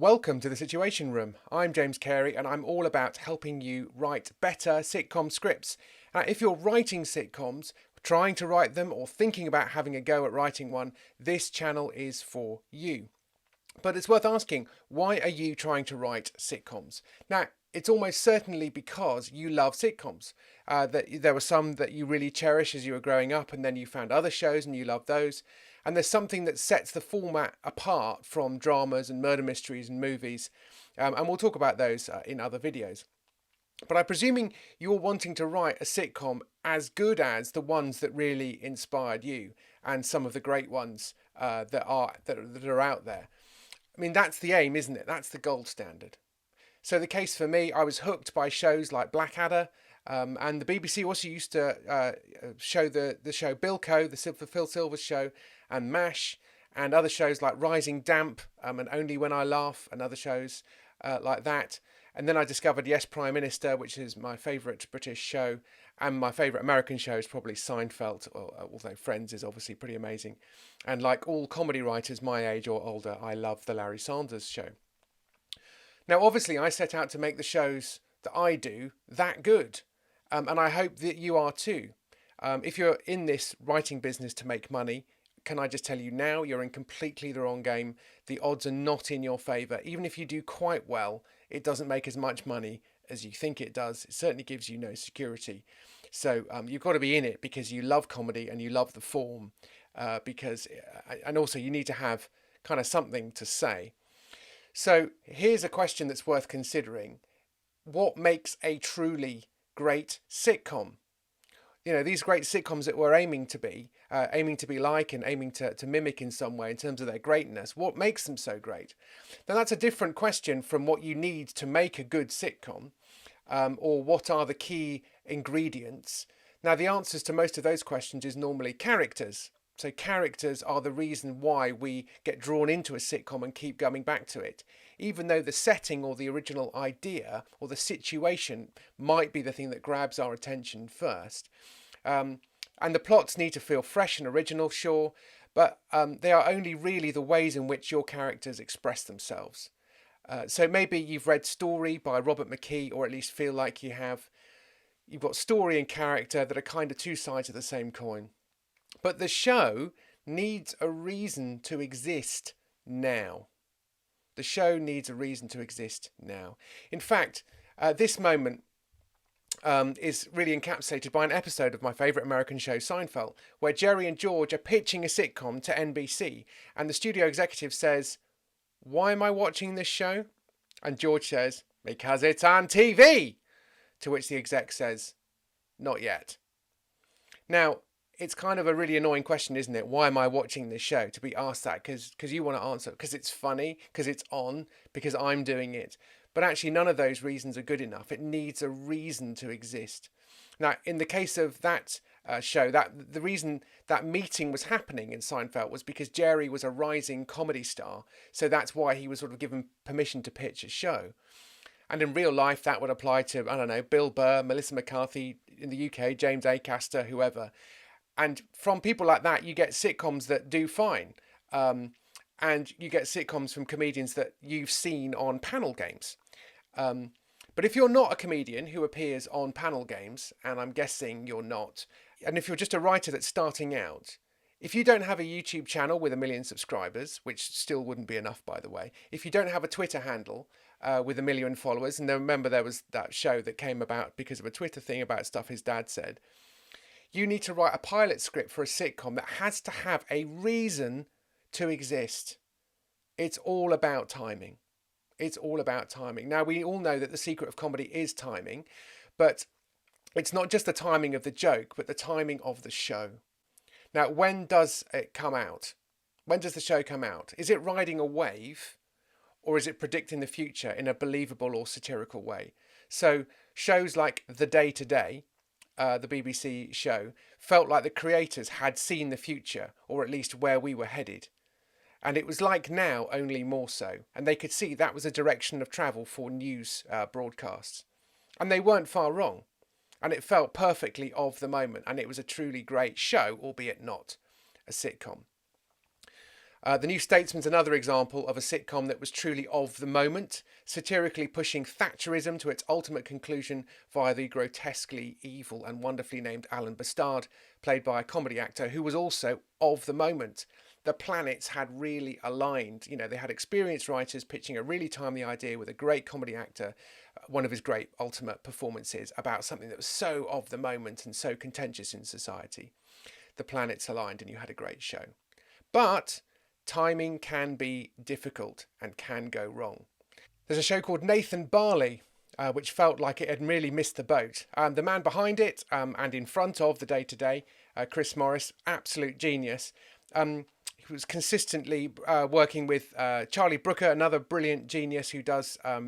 Welcome to the Situation Room. I'm James Cary and I'm all about helping you write better sitcom scripts. If you're writing sitcoms, trying to write them, or thinking about having a go at writing one, this channel is for you. But it's worth asking, why are you trying to write sitcoms? Now, it's almost certainly because you love sitcoms. That there were some that you really cherish as you were growing up, and then you found other shows and you love those. And there's something that sets the format apart from dramas and murder mysteries and movies. And we'll talk about those in other videos. But I'm presuming you're wanting to write a sitcom as good as the ones that really inspired you, and some of the great ones that are out there. I mean, that's the aim, isn't it? That's the gold standard. So the case for me, I was hooked by shows like Blackadder, and the BBC also used to show the show Bilko, the Phil Silvers show, and MASH, and other shows like Rising Damp, and Only When I Laugh, and other shows like that. And then I discovered Yes, Prime Minister, which is my favourite British show, and my favourite American show is probably Seinfeld, although Friends is obviously pretty amazing. And like all comedy writers my age or older, I love the Larry Sanders Show. Now, obviously, I set out to make the shows that I do that good, and I hope that you are too. If you're in this writing business to make money, can I just tell you now, you're in completely the wrong game. The odds are not in your favour. Even if you do quite well, it doesn't make as much money as you think it does. It certainly gives you no security. So you've got to be in it because you love comedy and you love the form, and also you need to have kind of something to say. So here's a question that's worth considering. What makes a truly great sitcom? You know, these great sitcoms that we're aiming to be like and aiming to mimic in some way in terms of their greatness, what makes them so great? Now, that's a different question from what you need to make a good sitcom, or what are the key ingredients. Now, the answers to most of those questions is normally characters. So characters are the reason why we get drawn into a sitcom and keep going back to it. Even though the setting or the original idea or the situation might be the thing that grabs our attention first. And the plots need to feel fresh and original, sure, but they are only really the ways in which your characters express themselves. So maybe you've read Story by Robert McKee, or at least feel like you have. You've got story and character that are kind of two sides of the same coin. But the show needs a reason to exist now. The show needs a reason to exist now. In fact, this moment is really encapsulated by an episode of my favourite American show, Seinfeld, where Jerry and George are pitching a sitcom to NBC, and the studio executive says, "Why am I watching this show?" And George says, "Because it's on TV." To which the exec says, "Not yet." Now, it's kind of a really annoying question, isn't it? Why am I watching this show? To be asked that because you want to answer because it's funny, because it's on, because I'm doing it. But actually, none of those reasons are good enough. It needs a reason to exist. Now, in the case of that show, that the reason that meeting was happening in Seinfeld was because Jerry was a rising comedy star. So that's why he was sort of given permission to pitch a show. And in real life, that would apply to, I don't know, Bill Burr, Melissa McCarthy in the UK, James Acaster, whoever. And from people like that, you get sitcoms that do fine. And you get sitcoms from comedians that you've seen on panel games. But if you're not a comedian who appears on panel games, and I'm guessing you're not, and if you're just a writer that's starting out, if you don't have a YouTube channel with 1 million subscribers, which still wouldn't be enough, by the way, if you don't have a Twitter handle with 1 million followers, and then remember there was that show that came about because of a Twitter thing about stuff his dad said, you need to write a pilot script for a sitcom that has to have a reason to exist. It's all about timing. It's all about timing. Now, we all know that the secret of comedy is timing, but it's not just the timing of the joke, but the timing of the show. Now, when does it come out? When does the show come out? Is it riding a wave, or is it predicting the future in a believable or satirical way? So shows like The Day Today, the BBC show, felt like the creators had seen the future, or at least where we were headed. And it was like Now, only more so. And they could see that was a direction of travel for news broadcasts. And they weren't far wrong. And it felt perfectly of the moment. And it was a truly great show, albeit not a sitcom. The New Statesman's another example of a sitcom that was truly of the moment, satirically pushing Thatcherism to its ultimate conclusion via the grotesquely evil and wonderfully named Alan Bastard, played by a comedy actor who was also of the moment. The planets had really aligned. You know, they had experienced writers pitching a really timely idea with a great comedy actor, one of his great ultimate performances, about something that was so of the moment and so contentious in society. The planets aligned and you had a great show. But timing can be difficult and can go wrong. There's a show called Nathan Barley, which felt like it had really missed the boat. The man behind it and in front of the day to day, Chris Morris, absolute genius. He was consistently working with Charlie Brooker, another brilliant genius who does Black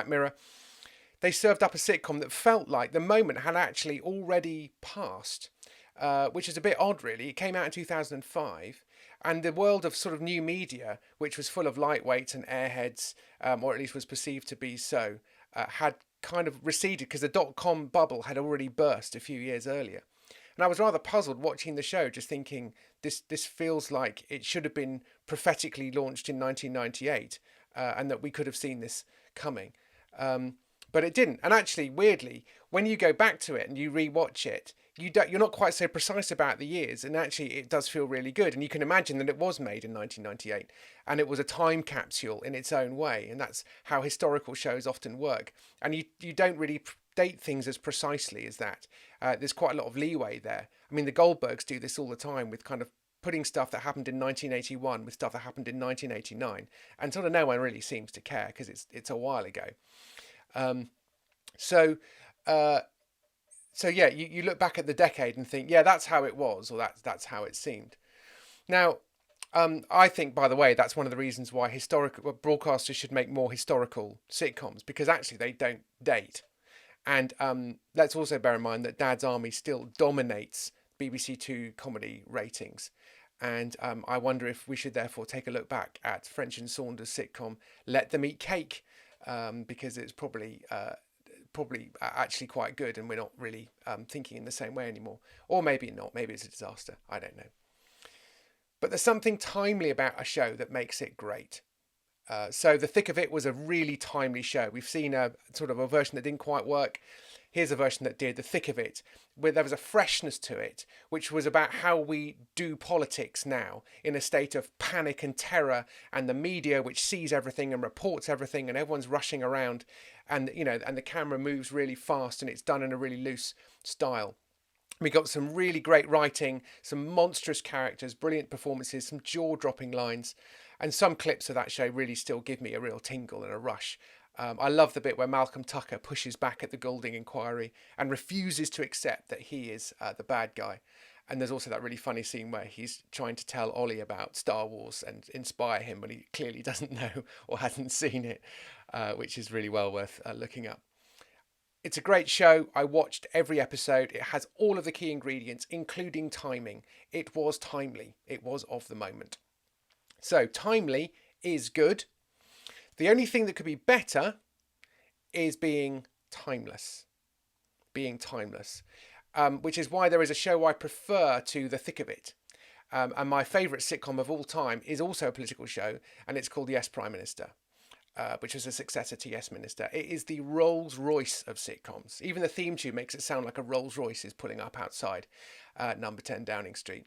Mirror. They served up a sitcom that felt like the moment had actually already passed, which is a bit odd, really. It came out in 2005. And the world of sort of new media, which was full of lightweights and airheads, or at least was perceived to be so, had kind of receded because the dot-com bubble had already burst a few years earlier. And I was rather puzzled watching the show, just thinking this feels like it should have been prophetically launched in 1998, and that we could have seen this coming. But it didn't. And actually, weirdly, when you go back to it and you rewatch it, you're not quite so precise about the years, and actually it does feel really good. And you can imagine that it was made in 1998, and it was a time capsule in its own way, and that's how historical shows often work. And you don't really date things as precisely as that. There's quite a lot of leeway there. I mean, the Goldbergs do this all the time with kind of putting stuff that happened in 1981 with stuff that happened in 1989, and sort of no one really seems to care because it's a while ago. So yeah, you look back at the decade and think, yeah, that's how it was, or that's how it seemed. Now, I think, by the way, that's one of the reasons why broadcasters should make more historical sitcoms, because actually they don't date. And let's also bear in mind that Dad's Army still dominates BBC Two comedy ratings. And I wonder if we should therefore take a look back at French and Saunders' sitcom Let Them Eat Cake, because it's probably actually quite good, and we're not really thinking in the same way anymore. Or maybe not, maybe it's a disaster, I don't know. But there's something timely about a show that makes it great. So The Thick of It was a really timely show. We've seen a sort of a version that didn't quite work. Here's a version that did, The Thick of It, where there was a freshness to it, which was about how we do politics now in a state of panic and terror, and the media which sees everything and reports everything, and everyone's rushing around, and and the camera moves really fast, and it's done in a really loose style. We got some really great writing, some monstrous characters, brilliant performances, some jaw-dropping lines, and some clips of that show really still give me a real tingle and a rush. I love the bit where Malcolm Tucker pushes back at the Goulding inquiry and refuses to accept that he is the bad guy. And there's also that really funny scene where he's trying to tell Ollie about Star Wars and inspire him when he clearly doesn't know or hasn't seen it, which is really well worth looking up. It's a great show. I watched every episode. It has all of the key ingredients, including timing. It was timely. It was of the moment. So timely is good. The only thing that could be better is being timeless. Being timeless. Which is why there is a show I prefer to The Thick of It. And my favourite sitcom of all time is also a political show, and it's called Yes, Prime Minister, which is a successor to Yes, Minister. It is the Rolls Royce of sitcoms. Even the theme tune makes it sound like a Rolls Royce is pulling up outside number 10 Downing Street.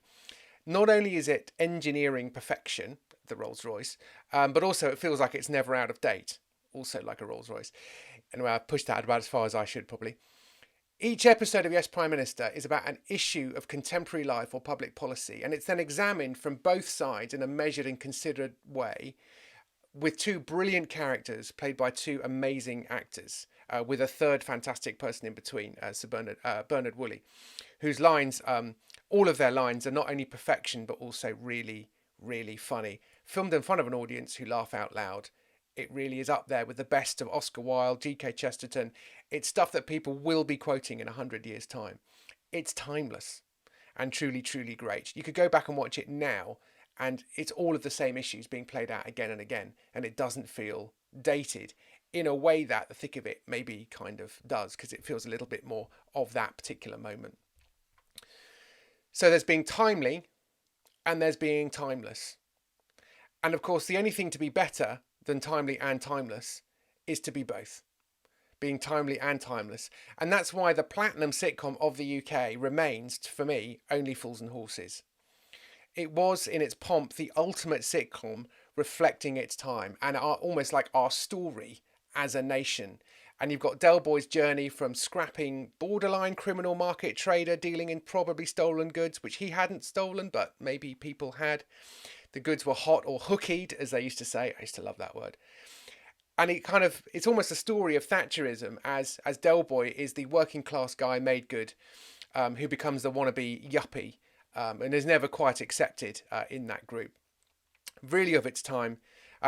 Not only is it engineering perfection, the Rolls Royce, but also it feels like it's never out of date, also like a Rolls Royce. Anyway, I've pushed that about as far as I should probably. Each episode of Yes, Prime Minister is about an issue of contemporary life or public policy, and it's then examined from both sides in a measured and considered way, with two brilliant characters played by two amazing actors, with a third fantastic person in between, Sir Bernard Woolley, whose lines, all of their lines, are not only perfection but also really, really funny. Filmed in front of an audience who laugh out loud. It really is up there with the best of Oscar Wilde, G.K. Chesterton. It's stuff that people will be quoting in 100 years' time. It's timeless and truly, truly great. You could go back and watch it now, and it's all of the same issues being played out again and again, and it doesn't feel dated in a way that The Thick of It maybe kind of does, because it feels a little bit more of that particular moment. So there's being timely, and there's being timeless. And of course, the only thing to be better than timely and timeless is to be both, being timely and timeless. And that's why the platinum sitcom of the UK remains, for me, Only Fools and Horses. It was, in its pomp, the ultimate sitcom reflecting its time and almost like our story as a nation. And you've got Del Boy's journey from scrapping borderline criminal market trader dealing in probably stolen goods, which he hadn't stolen, but maybe people had. The goods were hot or hookied, as they used to say. I used to love that word. And it's almost a story of Thatcherism as Del Boy is the working class guy made good, who becomes the wannabe yuppie, and is never quite accepted in that group. Really of its time.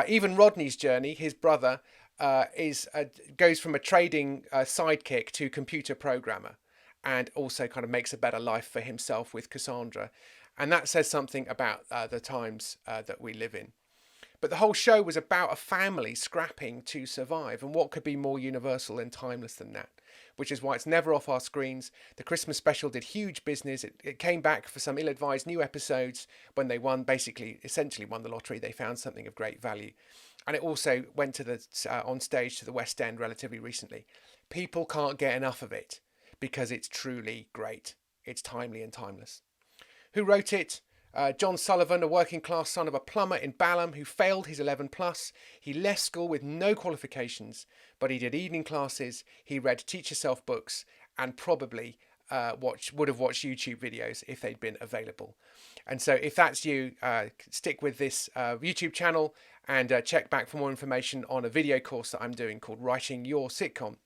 Even Rodney's journey, his brother, goes from a trading sidekick to computer programmer, and also kind of makes a better life for himself with Cassandra. And that says something about the times that we live in. But the whole show was about a family scrapping to survive, and what could be more universal and timeless than that? Which is why it's never off our screens. The Christmas special did huge business. It came back for some ill-advised new episodes when they essentially won the lottery. They found something of great value. And it also went to on stage to the West End relatively recently. People can't get enough of it because it's truly great. It's timely and timeless. Who wrote it? John Sullivan, a working class son of a plumber in Balham who failed his 11 plus. He left school with no qualifications, but he did evening classes. He read teach yourself books and probably would have watched YouTube videos if they'd been available. And so if that's you, stick with this YouTube channel and check back for more information on a video course that I'm doing called Writing Your Sitcom,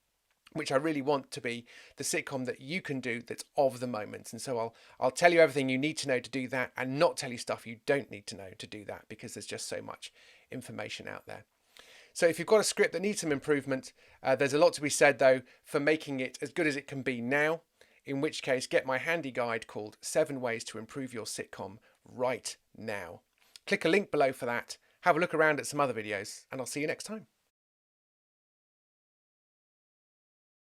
which I really want to be the sitcom that you can do that's of the moment. And so I'll tell you everything you need to know to do that and not tell you stuff you don't need to know to do that, because there's just so much information out there. So if you've got a script that needs some improvement, there's a lot to be said, though, for making it as good as it can be now, in which case get my handy guide called 7 Ways to Improve Your Sitcom right now. Click a link below for that. Have a look around at some other videos, and I'll see you next time.